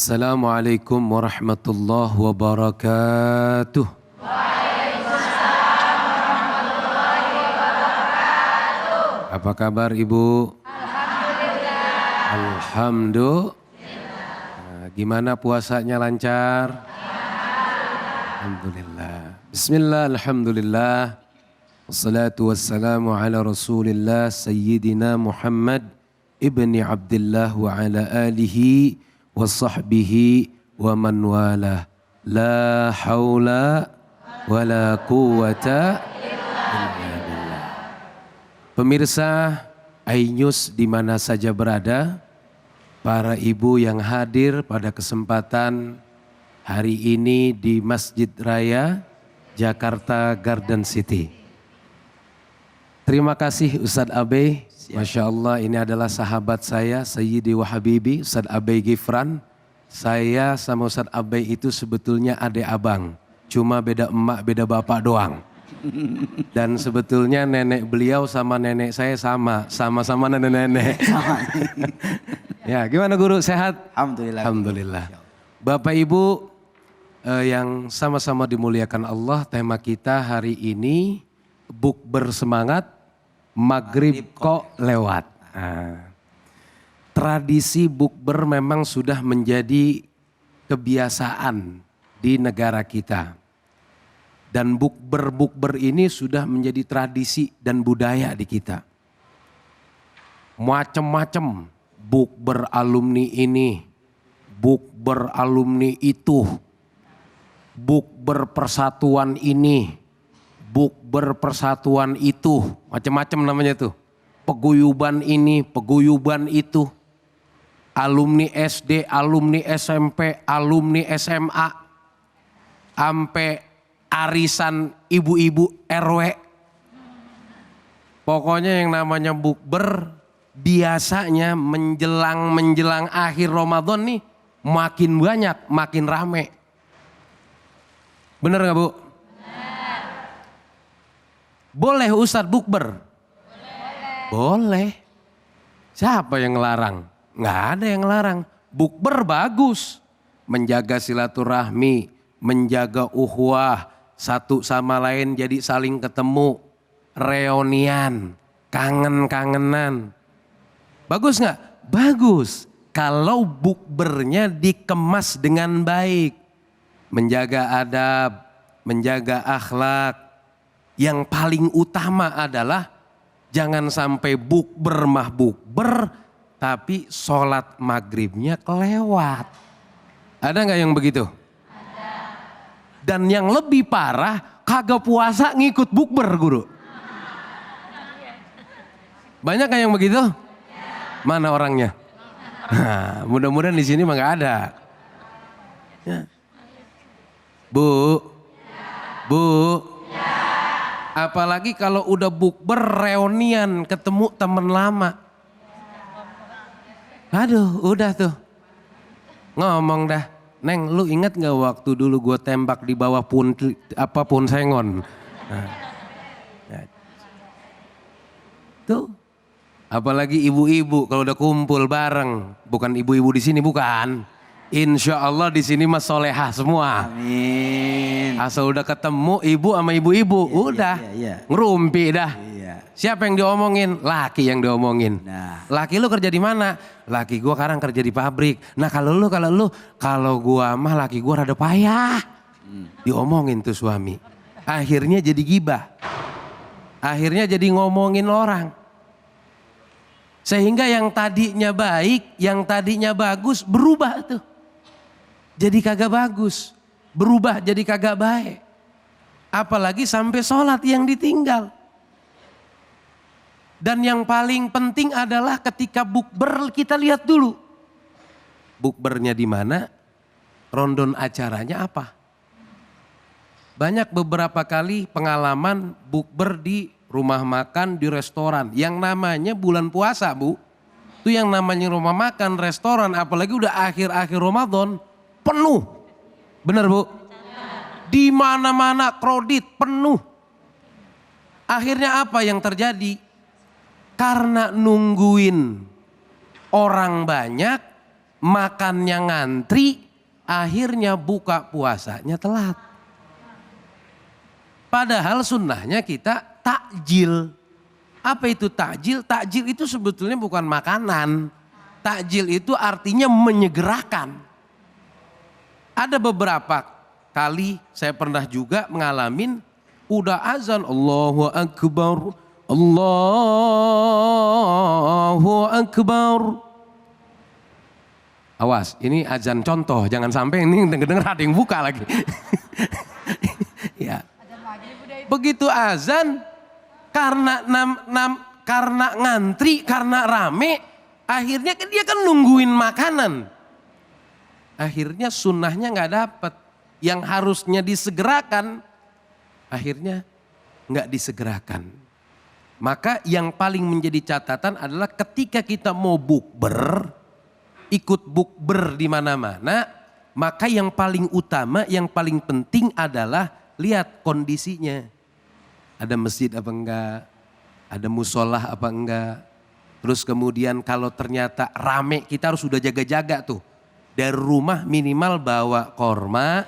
Assalamualaikum warahmatullahi wabarakatuh. Waalaikumsalam warahmatullahi wabarakatuh. Apa kabar Ibu? Alhamdulillah. Alhamdulillah. Gimana puasanya lancar? Alhamdulillah. Bismillah, alhamdulillah. Wassalatu wassalamu ala rasulillah Sayyidina Muhammad ibni Abdullah wa ala alihi wa sahbihi wa man wala. La hawla wa la quwata illa billah. Pemirsa iNews di mana saja berada, para ibu yang hadir pada kesempatan hari ini di Masjid Raya Jakarta Garden City. Terima kasih Ustadz Abe. Masya Allah, ini adalah sahabat saya, Sayyidi wa Habibi, Ustadz Abe Gifran. Saya sama Ustadz Abe itu sebetulnya adik abang. Cuma beda emak, beda bapak doang. Dan sebetulnya nenek beliau sama nenek saya sama-sama nenek-nenek. Ya, gimana guru, sehat? Alhamdulillah. Alhamdulillah. Bapak Ibu yang sama-sama dimuliakan Allah, tema kita hari ini bukber semangat, maghrib kok lewat. Nah, tradisi bukber memang sudah menjadi kebiasaan di negara kita. Dan bukber ini sudah menjadi tradisi dan budaya di kita. Macem-macem bukber alumni ini, bukber alumni itu, bukber persatuan ini, bukber persatuan itu, macam-macam namanya tuh. Peguyuban ini, peguyuban itu. Alumni SD, alumni SMP, alumni SMA. Sampai arisan ibu-ibu RW. Pokoknya yang namanya bukber biasanya menjelang akhir Ramadan nih makin banyak, makin rame. Bener gak Bu? Boleh Ustadz bukber? Boleh. Siapa yang ngelarang? Nggak ada yang ngelarang. Bukber bagus. Menjaga silaturahmi, menjaga uhwah, satu sama lain jadi saling ketemu. Reunian, kangen-kangenan. Bagus nggak? Bagus. Kalau bukbernya dikemas dengan baik. Menjaga adab, menjaga akhlak. Yang paling utama adalah jangan sampai bukber mah bukber, tapi sholat maghribnya kelewat. Ada nggak yang begitu? Ada. Dan yang lebih parah, kagak puasa ngikut bukber guru. Banyak nggak yang begitu? Mana orangnya? Nah, mudah-mudahan di sini mah nggak ada. Ya. Bu, Bu. Apalagi kalau udah bukber reunian ketemu temen lama. Aduh udah tuh. Ngomong dah. Neng lu inget gak waktu dulu gue tembak di bawah pun sengon. Nah. Ya. Tuh. Apalagi ibu-ibu kalau udah kumpul bareng. Bukan ibu-ibu di sini bukan. Insya Allah di sini mah solehah semua. Amin. Asal udah ketemu ibu sama ibu-ibu, udah ngerumpi dah. Iya. Siapa yang diomongin? Laki yang diomongin. Nah. Laki lu kerja di mana? Laki gua sekarang kerja di pabrik. Nah kalau gua mah laki gua rada payah. Diomongin tuh suami. Akhirnya jadi gibah. Akhirnya jadi ngomongin orang. Sehingga yang tadinya baik, yang tadinya bagus berubah tuh. Jadi kagak bagus. Berubah jadi kagak baik. Apalagi sampai sholat yang ditinggal. Dan yang paling penting adalah ketika bukber kita lihat dulu. Bukbernya di mana? Rondon acaranya apa? Banyak beberapa kali pengalaman bukber di rumah makan, di restoran. Yang namanya bulan puasa Bu. Itu yang namanya rumah makan, restoran. Apalagi udah akhir-akhir Ramadan. Penuh. Bener Bu? Di mana-mana kredit penuh. Akhirnya apa yang terjadi? Karena nungguin orang banyak, makannya ngantri, akhirnya buka puasanya telat. Padahal sunnahnya kita takjil. Apa itu takjil? Takjil itu sebetulnya bukan makanan. Takjil itu artinya menyegerakan. Ada beberapa kali saya pernah juga ngalamin udah azan Allahu Akbar, Allahu Akbar. Awas, ini azan contoh, jangan sampai ini denger ada yang buka lagi. Ya. Begitu azan karena karena ngantri, karena rame, akhirnya dia kan nungguin makanan. Akhirnya sunnahnya nggak dapet, yang harusnya disegerakan, akhirnya nggak disegerakan. Maka yang paling menjadi catatan adalah ketika kita mau bukber, ikut bukber di mana-mana, maka yang paling utama, yang paling penting adalah lihat kondisinya. Ada masjid apa enggak, ada musolah apa enggak. Terus kemudian kalau ternyata rame, kita harus sudah jaga-jaga tuh. Dari rumah minimal bawa korma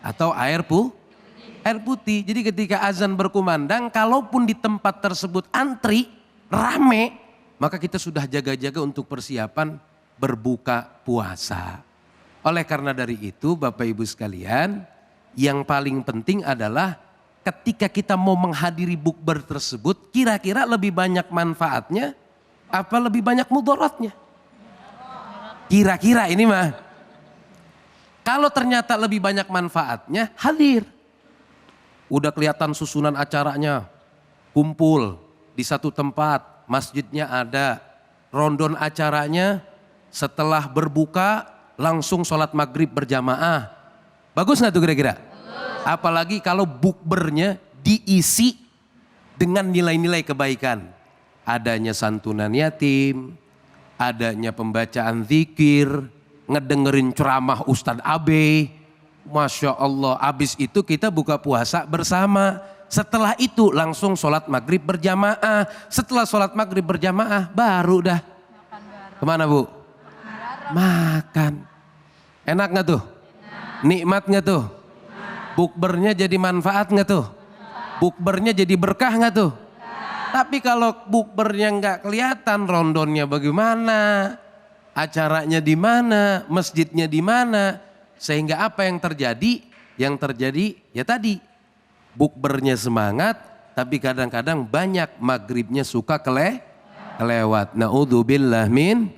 atau air putih. Jadi ketika azan berkumandang, kalaupun di tempat tersebut antri, rame, maka kita sudah jaga-jaga untuk persiapan berbuka puasa. Oleh karena dari itu Bapak Ibu sekalian, yang paling penting adalah ketika kita mau menghadiri bukber tersebut, kira-kira lebih banyak manfaatnya apa lebih banyak mudaratnya? Kira-kira ini mah. Kalau ternyata lebih banyak manfaatnya, hadir. Udah kelihatan susunan acaranya, kumpul di satu tempat, masjidnya ada, rondon acaranya, setelah berbuka langsung sholat maghrib berjamaah. Bagus nggak tuh kira-kira? Apalagi kalau bukbernya diisi dengan nilai-nilai kebaikan. Adanya santunan yatim, adanya pembacaan zikir, ngedengerin ceramah Ustadz Abe. Masya Allah, habis itu kita buka puasa bersama. Setelah itu langsung sholat maghrib berjamaah. Setelah sholat maghrib berjamaah baru dah. Kemana Bu? Makan. Enak gak tuh? Nikmat gak tuh? Bukbernya jadi manfaat gak tuh? Bukbernya jadi berkah gak tuh? Tapi kalau bukbernya gak kelihatan, rondonnya bagaimana, acaranya di mana, masjidnya di mana, sehingga apa yang terjadi? Yang terjadi ya tadi, bukbernya semangat, tapi kadang-kadang banyak maghribnya suka kelewat. Naudzubillah min.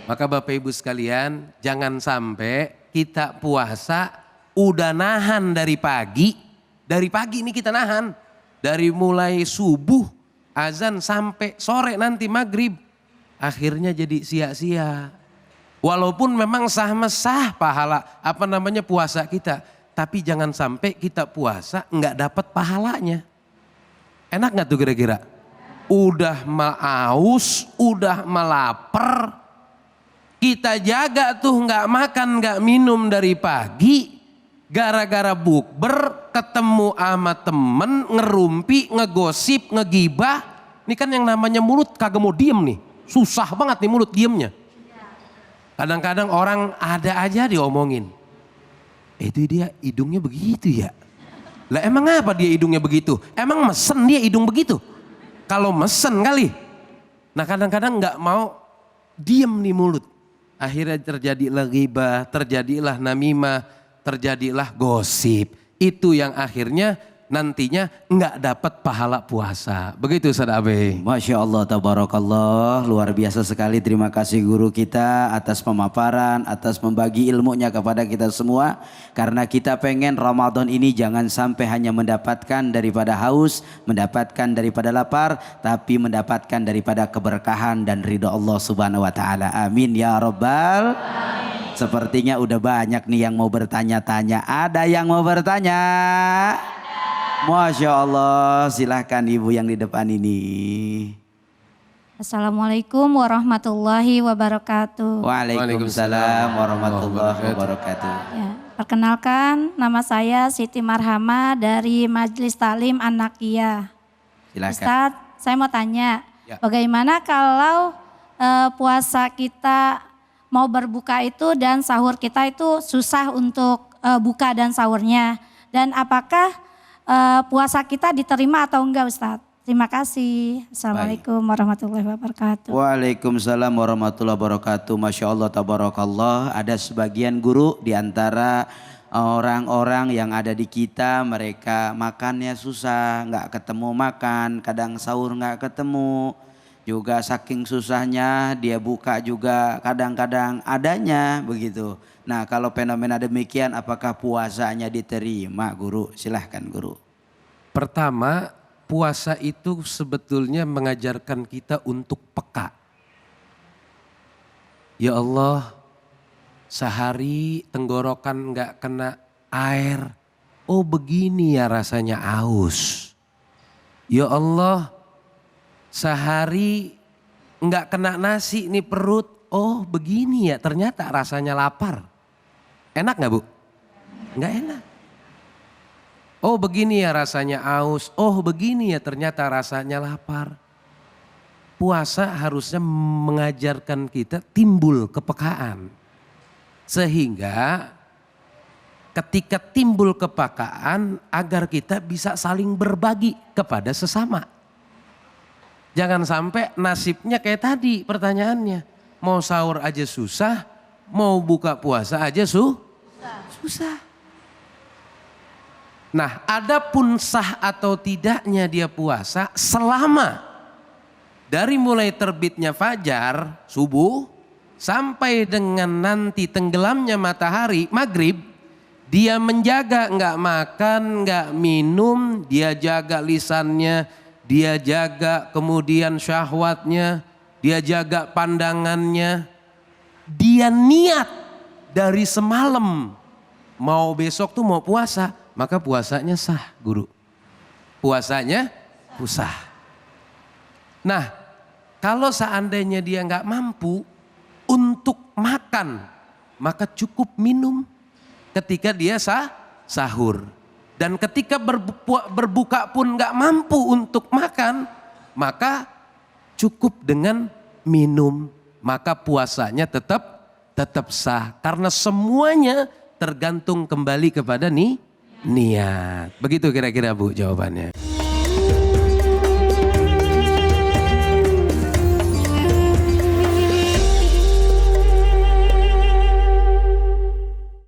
Maka Bapak Ibu sekalian, jangan sampai kita puasa udah nahan dari pagi ini kita nahan. Dari mulai subuh azan sampai sore nanti maghrib. Akhirnya jadi sia-sia. Walaupun memang sah pahala puasa kita. Tapi jangan sampai kita puasa nggak dapat pahalanya. Enak nggak tuh kira-kira? Udah maus, udah melaper. Kita jaga tuh nggak makan nggak minum dari pagi. Gara-gara bukber ketemu sama temen, ngerumpi, ngegosip, ngegibah. Ini kan yang namanya mulut kagak mau diem nih. Susah banget nih mulut diemnya. Kadang-kadang orang ada aja diomongin. Itu dia hidungnya begitu ya. Lah emang apa dia hidungnya begitu? Emang mesen dia hidung begitu? Kalau mesen kali. Nah kadang-kadang nggak mau diem nih mulut. Akhirnya terjadilah ghibah, terjadilah namimah, terjadilah gosip. Itu yang akhirnya nantinya nggak dapat pahala puasa. Begitu Ustaz Abe. Masya Allah, tabarakallah, luar biasa sekali. Terima kasih guru kita atas pemaparan, atas membagi ilmunya kepada kita semua. Karena kita pengen Ramadan ini jangan sampai hanya mendapatkan daripada haus, mendapatkan daripada lapar, tapi mendapatkan daripada keberkahan dan ridha Allah Subhanahu Wa Taala. Amin ya Rabbal. Sepertinya udah banyak nih yang mau bertanya-tanya. Ada yang mau bertanya? Masya Allah, silahkan ibu yang di depan ini. Assalamualaikum warahmatullahi wabarakatuh. Waalaikumsalam warahmatullahi wabarakatuh. Ya, perkenalkan nama saya Siti Marhama dari Majelis Taklim An-Naqiyah. Silakan. Ustadz, saya mau tanya, Ya. bagaimana kalau puasa kita mau berbuka itu dan sahur kita itu susah untuk buka dan sahurnya. Dan apakah puasa kita diterima atau enggak Ustadz? Terima kasih. Assalamualaikum warahmatullahi wabarakatuh. Waalaikumsalam warahmatullahi wabarakatuh. Masya Allah tabarakallah. Ada sebagian guru di antara orang-orang yang ada di kita, mereka makannya susah, nggak ketemu makan, kadang sahur nggak ketemu. Juga saking susahnya dia buka juga kadang-kadang adanya begitu. Nah kalau fenomena demikian apakah puasanya diterima guru? Silahkan guru. Pertama, puasa itu sebetulnya mengajarkan kita untuk peka. Ya Allah, sehari tenggorokan nggak kena air. Oh begini ya rasanya aus. Ya Allah, sehari nggak kena nasi nih perut. Oh begini ya ternyata rasanya lapar. Enak nggak Bu? Nggak enak. Oh begini ya rasanya aus, oh begini ya ternyata rasanya lapar. Puasa harusnya mengajarkan kita timbul kepekaan. Sehingga ketika timbul kepekaan agar kita bisa saling berbagi kepada sesama. Jangan sampai nasibnya kayak tadi pertanyaannya. Mau sahur aja susah, mau buka puasa aja susah. Nah, adapun sah atau tidaknya dia puasa selama dari mulai terbitnya fajar, subuh, sampai dengan nanti tenggelamnya matahari, maghrib, dia menjaga nggak makan, nggak minum, dia jaga lisannya, dia jaga kemudian syahwatnya, dia jaga pandangannya, dia niat dari semalam mau besok tuh mau puasa. Maka puasanya sah guru. Puasanya sah. Nah kalau seandainya dia nggak mampu untuk makan. Maka cukup minum ketika dia sahur. Dan ketika berbuka pun nggak mampu untuk makan. Maka cukup dengan minum. Maka puasanya tetap sah. Karena semuanya tergantung kembali kepada niat. Begitu kira-kira Bu jawabannya.